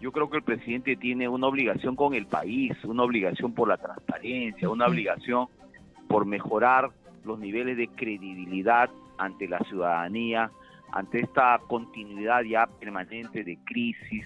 yo creo que el presidente tiene una obligación con el país, una obligación por la transparencia, una obligación por mejorar los niveles de credibilidad ante la ciudadanía, ante esta continuidad ya permanente de crisis.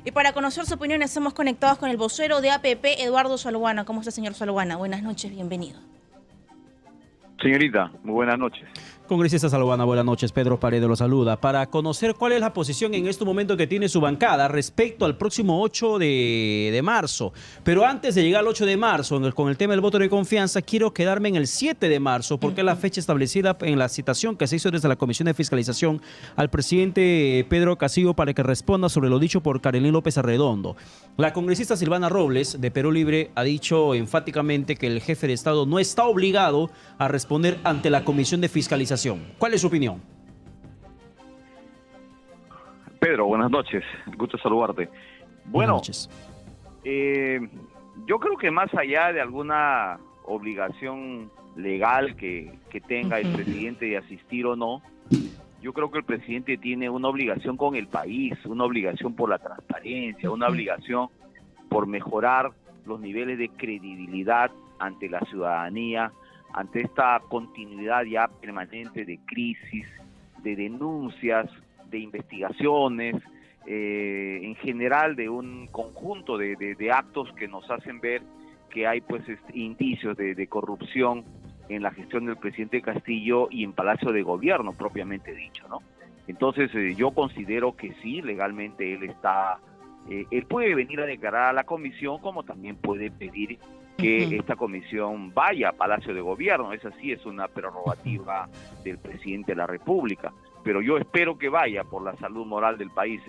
Y para conocer su opinión estamos conectados con el vocero de APP, Eduardo Soluana. ¿Cómo está, señor Soluana? Buenas noches, bienvenido. Señorita, muy buenas noches. Congresista Soluana, buenas noches. Pedro Paredes lo saluda. Para conocer cuál es la posición en este momento que tiene su bancada respecto al próximo 8 de marzo. Pero antes de llegar al 8 de marzo, con el tema del voto de confianza, quiero quedarme en el 7 de marzo, porque es la fecha establecida en la citación que se hizo desde la Comisión de Fiscalización al presidente Pedro Castillo para que responda sobre lo dicho por Karelyn López Arredondo. La congresista Silvana Robles, de Perú Libre, ha dicho enfáticamente que el jefe de Estado no está obligado a responder ante la Comisión de Fiscalización. ¿Cuál es su opinión? Pedro, buenas noches. Gusto saludarte. Bueno, buenas noches. Yo creo que más allá de alguna obligación legal que tenga el presidente de asistir o no, yo creo que el presidente tiene una obligación con el país, una obligación por la transparencia, una obligación por mejorar los niveles de credibilidad ante la ciudadanía, ante esta continuidad ya permanente de crisis, de denuncias, de investigaciones, en general de un conjunto de actos que nos hacen ver que hay pues indicios de corrupción en la gestión del presidente Castillo y en Palacio de Gobierno propiamente dicho, ¿no? Entonces yo considero que sí, legalmente él puede venir a declarar a la comisión, como también puede pedir que esta comisión vaya a Palacio de Gobierno. Esa sí es una prerrogativa del presidente de la República, pero yo espero que vaya por la salud moral del país,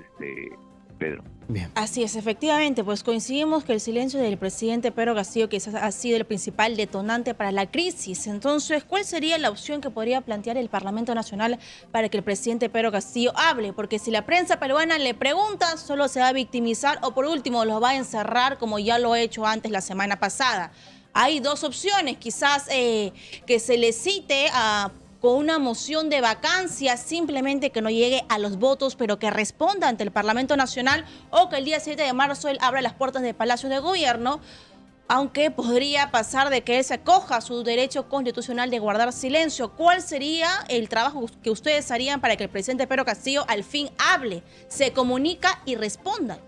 Pedro. Bien. Así es, efectivamente, pues coincidimos que el silencio del presidente Pedro Castillo quizás ha sido el principal detonante para la crisis. Entonces, ¿cuál sería la opción que podría plantear el Parlamento Nacional para que el presidente Pedro Castillo hable? Porque si la prensa peruana le pregunta, solo se va a victimizar o por último los va a encerrar como ya lo ha hecho antes la semana pasada. Hay dos opciones, quizás que se le cite con una moción de vacancia, simplemente que no llegue a los votos, pero que responda ante el Parlamento Nacional, o que el día 7 de marzo él abra las puertas del Palacio de Gobierno, aunque podría pasar de que él se acoja a su derecho constitucional de guardar silencio. ¿Cuál sería el trabajo que ustedes harían para que el presidente Pedro Castillo al fin hable, se comunica y responda?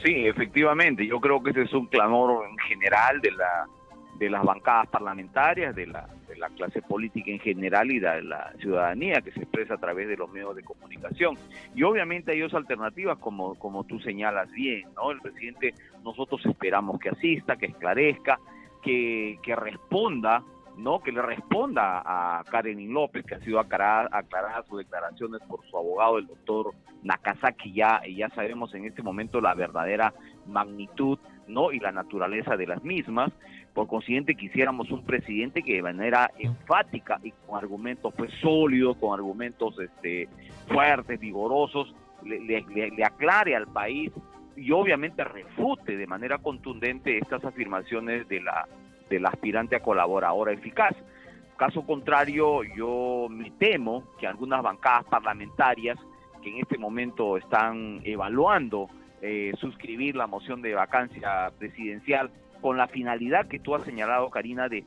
Sí, efectivamente, yo creo que ese es un clamor en general de las bancadas parlamentarias, de la clase política en general y de la ciudadanía que se expresa a través de los medios de comunicación. Y obviamente hay otras alternativas como tú señalas bien, ¿no? El presidente, nosotros esperamos que asista, que esclarezca, que responda, ¿no? Que le responda a Karelyn López, que ha sido aclarada sus declaraciones por su abogado, el doctor Nakazaki. Ya sabemos en este momento la verdadera magnitud, ¿no? Y la naturaleza de las mismas. Por consiguiente, quisiéramos un presidente que de manera enfática y con argumentos pues sólidos, con argumentos fuertes, vigorosos, le aclare al país y obviamente refute de manera contundente estas afirmaciones de la aspirante a colaboradora eficaz. Caso contrario, yo me temo que algunas bancadas parlamentarias que en este momento están evaluando suscribir la moción de vacancia presidencial con la finalidad que tú has señalado, Karina, de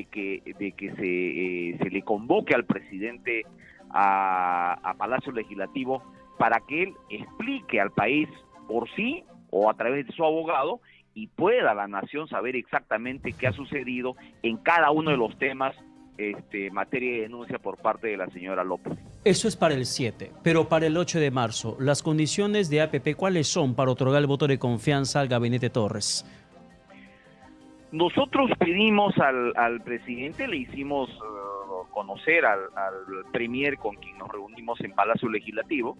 que se le convoque al presidente a Palacio Legislativo para que él explique al país por sí o a través de su abogado y pueda la nación saber exactamente qué ha sucedido en cada uno de los temas materia de denuncia por parte de la señora López. Eso es para el 7, pero para el 8 de marzo, las condiciones de APP, ¿cuáles son para otorgar el voto de confianza al gabinete Torres? Nosotros pedimos al presidente, le hicimos conocer al premier con quien nos reunimos en Palacio Legislativo,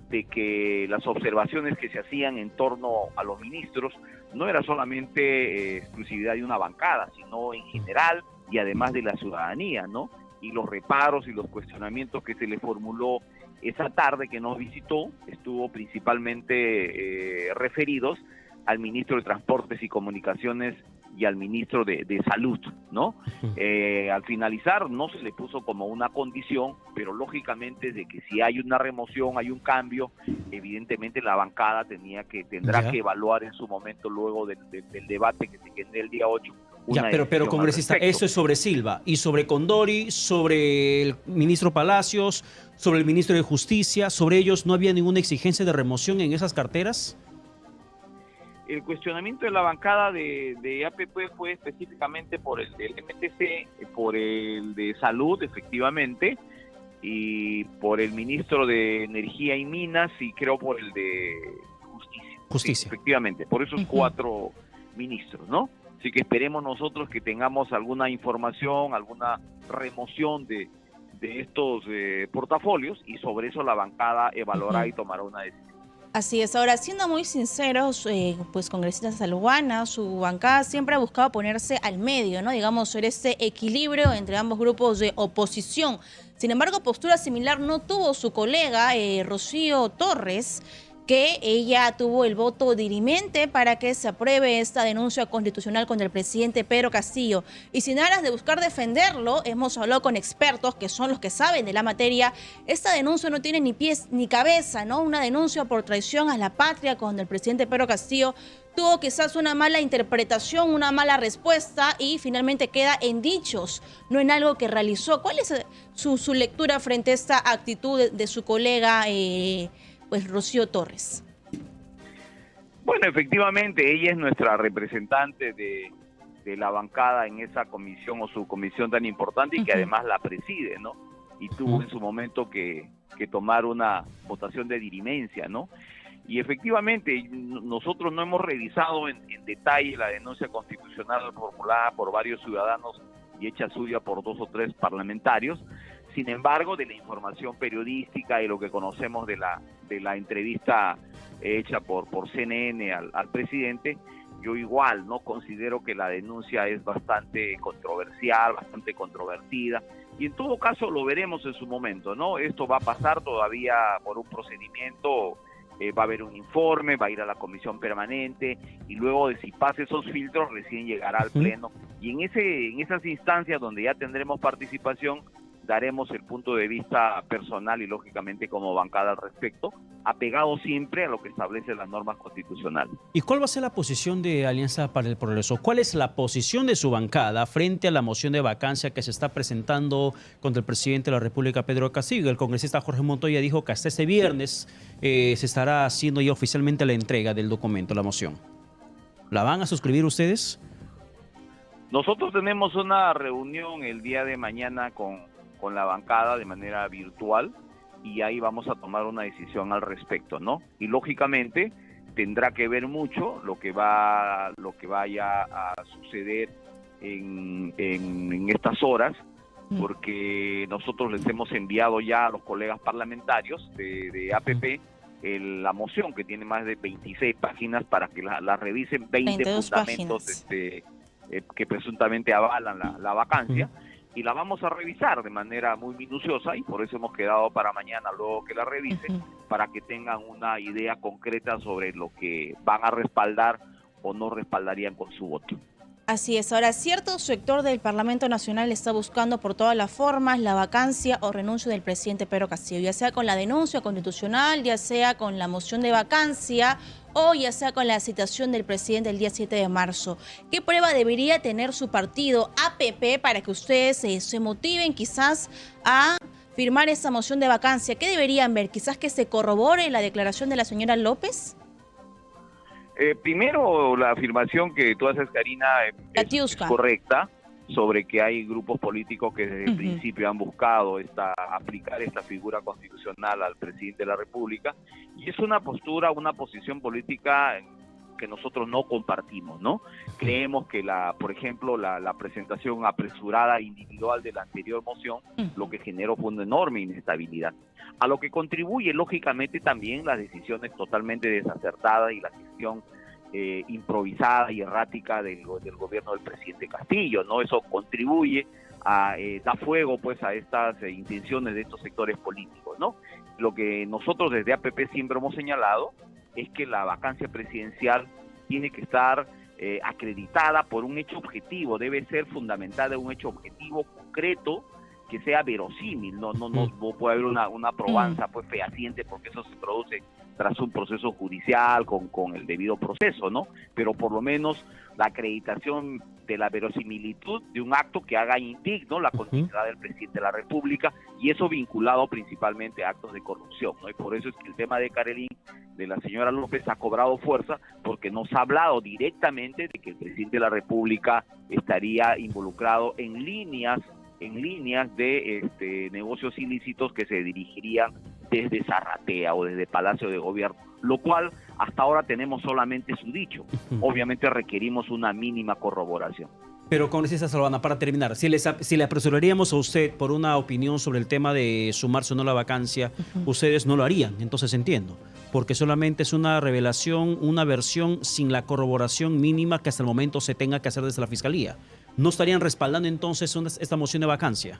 de que las observaciones que se hacían en torno a los ministros no era solamente exclusividad de una bancada, sino en general y además de la ciudadanía, ¿no? Y los reparos y los cuestionamientos que se le formuló esa tarde que nos visitó estuvo principalmente referidos al ministro de Transportes y Comunicaciones, y al ministro de Salud, ¿no? Al finalizar no se le puso como una condición, pero lógicamente de que si hay una remoción, hay un cambio, evidentemente la bancada tendrá que evaluar en su momento luego del debate que se genere el día 8. Pero congresista, eso es sobre Silva y sobre Condori, sobre el ministro Palacios, sobre el ministro de Justicia, sobre ellos no había ninguna exigencia de remoción en esas carteras. El cuestionamiento de la bancada de APP fue específicamente por el del MTC, por el de Salud, efectivamente, y por el ministro de Energía y Minas, y creo por el de Justicia. Sí, efectivamente, por esos 4 ministros, ¿no? Así que esperemos nosotros que tengamos alguna información, alguna remoción de estos portafolios, y sobre eso la bancada evaluará y tomará una decisión. Así es. Ahora, siendo muy sinceros, pues congresistas Salguana, su bancada siempre ha buscado ponerse al medio, ¿no? Digamos, ser ese equilibrio entre ambos grupos de oposición. Sin embargo, postura similar no tuvo su colega Rocío Torres, que ella tuvo el voto dirimente para que se apruebe esta denuncia constitucional contra el presidente Pedro Castillo. Y sin aras de buscar defenderlo, hemos hablado con expertos que son los que saben de la materia. Esta denuncia no tiene ni pies ni cabeza, ¿no? Una denuncia por traición a la patria contra el presidente Pedro Castillo tuvo quizás una mala interpretación, una mala respuesta y finalmente queda en dichos, no en algo que realizó. ¿Cuál es su lectura frente a esta actitud de su colega pues Rocío Torres? Bueno, efectivamente, ella es nuestra representante de la bancada en esa comisión o subcomisión tan importante y que además la preside, ¿no? Y tuvo en su momento que tomar una votación de dirimencia, ¿no? Y efectivamente, nosotros no hemos revisado en detalle la denuncia constitucional formulada por varios ciudadanos y hecha suya por 2 o 3 parlamentarios. Sin embargo, de la información periodística y lo que conocemos de la entrevista hecha por CNN al presidente, yo igual no considero que la denuncia es bastante controversial, bastante controvertida, y en todo caso lo veremos en su momento, ¿no? Esto va a pasar todavía por un procedimiento, va a haber un informe, va a ir a la comisión permanente, y luego de si pasa esos filtros recién llegará al pleno, y en esas instancias donde ya tendremos participación, daremos el punto de vista personal y lógicamente como bancada al respecto, apegado siempre a lo que establece las normas constitucionales. ¿Y cuál va a ser la posición de Alianza para el Progreso? ¿Cuál es la posición de su bancada frente a la moción de vacancia que se está presentando contra el presidente de la República, Pedro Castillo? El congresista Jorge Montoya dijo que hasta este viernes se estará haciendo ya oficialmente la entrega del documento, la moción. ¿La van a suscribir ustedes? Nosotros tenemos una reunión el día de mañana con la bancada de manera virtual y ahí vamos a tomar una decisión al respecto, ¿no? Y lógicamente tendrá que ver mucho lo que vaya a suceder en estas horas, porque nosotros les hemos enviado ya a los colegas parlamentarios de APP la moción que tiene más de 26 páginas para que la revisen, 20 fundamentos que presuntamente avalan la vacancia. Y la vamos a revisar de manera muy minuciosa y por eso hemos quedado para mañana, luego que la revisen, para que tengan una idea concreta sobre lo que van a respaldar o no respaldarían con su voto. Así es. Ahora, cierto sector del Parlamento Nacional está buscando por todas las formas la vacancia o renuncia del presidente Pedro Castillo, ya sea con la denuncia constitucional, ya sea con la moción de vacancia o ya sea con la citación del presidente el día 7 de marzo. ¿Qué prueba debería tener su partido APP para que ustedes se motiven quizás a firmar esa moción de vacancia? ¿Qué deberían ver? ¿Quizás que se corrobore la declaración de la señora López? Primero, la afirmación que tú haces, Karina, es correcta, sobre que hay grupos políticos que desde el principio han buscado aplicar esta figura constitucional al presidente de la República, y es una posición política que nosotros no compartimos, ¿no? Creemos que por ejemplo, la presentación apresurada individual de la anterior moción, lo que generó fue una enorme inestabilidad, a lo que contribuye lógicamente también las decisiones totalmente desacertadas y la gestión improvisada y errática del gobierno del presidente Castillo, ¿no? Eso contribuye da fuego pues a estas intenciones de estos sectores políticos, ¿no? Lo que nosotros desde APP siempre hemos señalado es que la vacancia presidencial tiene que estar acreditada por un hecho objetivo, debe ser fundamentada en un hecho objetivo concreto que sea verosímil, no puede haber una probanza pues fehaciente, porque eso se produce tras un proceso judicial con el debido proceso, ¿no? Pero por lo menos la acreditación de la verosimilitud de un acto que haga indigno la continuidad del presidente de la República, y eso vinculado principalmente a actos de corrupción, ¿no? Y por eso es que el tema de Carelín, de la señora López, ha cobrado fuerza, porque nos ha hablado directamente de que el presidente de la República estaría involucrado en líneas de negocios ilícitos que se dirigirían desde Zarratea o desde Palacio de Gobierno, lo cual hasta ahora tenemos solamente su dicho. Obviamente requerimos una mínima corroboración. Pero, congresista Salvana, para terminar, si le apresuraríamos a usted por una opinión sobre el tema de sumarse o no a la vacancia, ustedes no lo harían, entonces entiendo, porque solamente es una revelación, una versión sin la corroboración mínima que hasta el momento se tenga que hacer desde la Fiscalía. ¿No estarían respaldando entonces esta moción de vacancia?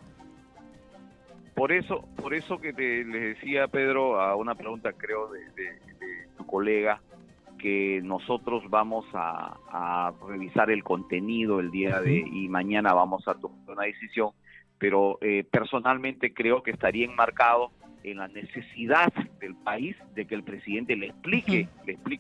Por eso que le decía, Pedro, a una pregunta creo de tu colega, que nosotros vamos a revisar el contenido el día y mañana vamos a tomar una decisión, pero personalmente creo que estaría enmarcado en la necesidad del país de que el presidente le explique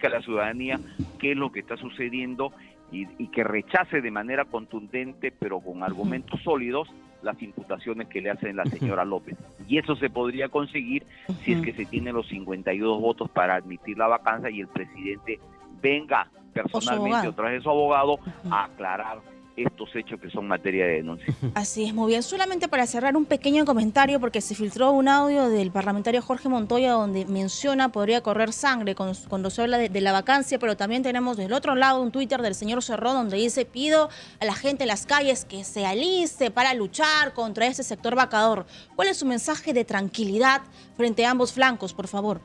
a la ciudadanía qué es lo que está sucediendo, y que rechace de manera contundente, pero con argumentos sólidos, las imputaciones que le hacen la señora López. Y eso se podría conseguir si es que se tienen los 52 votos para admitir la vacancia y el presidente venga personalmente o tras de su abogado a aclarar estos hechos que son materia de denuncia. Así es, muy bien. Solamente para cerrar, un pequeño comentario, porque se filtró un audio del parlamentario Jorge Montoya donde menciona podría correr sangre cuando se habla de la vacancia, pero también tenemos del otro lado un Twitter del señor Cerrón donde dice: pido a la gente en las calles que se aliste para luchar contra ese sector vacador. ¿Cuál es su mensaje de tranquilidad frente a ambos flancos, por favor?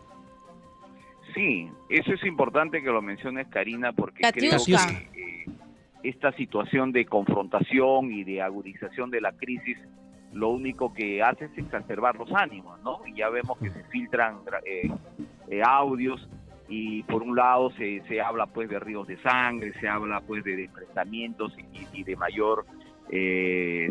Sí, eso es importante que lo menciones, Karina, porque Katiuska. creo que esta situación de confrontación y de agudización de la crisis lo único que hace es exacerbar los ánimos, ¿no? Y ya vemos que se filtran audios, y por un lado se habla pues de ríos de sangre, se habla pues de enfrentamientos y de mayor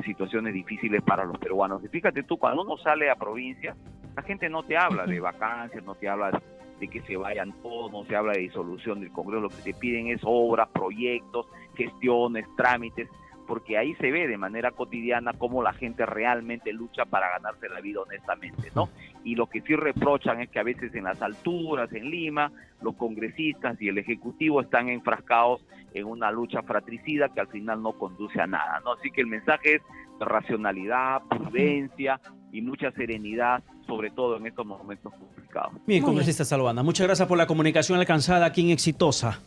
situaciones difíciles para los peruanos. Y fíjate tú, cuando uno sale a provincia, la gente no te habla de vacancias, no te habla de que se vayan todos, no se habla de disolución del Congreso, lo que te piden es obras, proyectos, gestiones, trámites, porque ahí se ve de manera cotidiana cómo la gente realmente lucha para ganarse la vida honestamente, ¿no? Y lo que sí reprochan es que a veces en las alturas, en Lima, los congresistas y el Ejecutivo están enfrascados en una lucha fratricida que al final no conduce a nada, ¿no? Así que el mensaje es racionalidad, prudencia y mucha serenidad, sobre todo en estos momentos complicados. Bien, congresista Salvana, muchas gracias por la comunicación alcanzada aquí en Exitosa.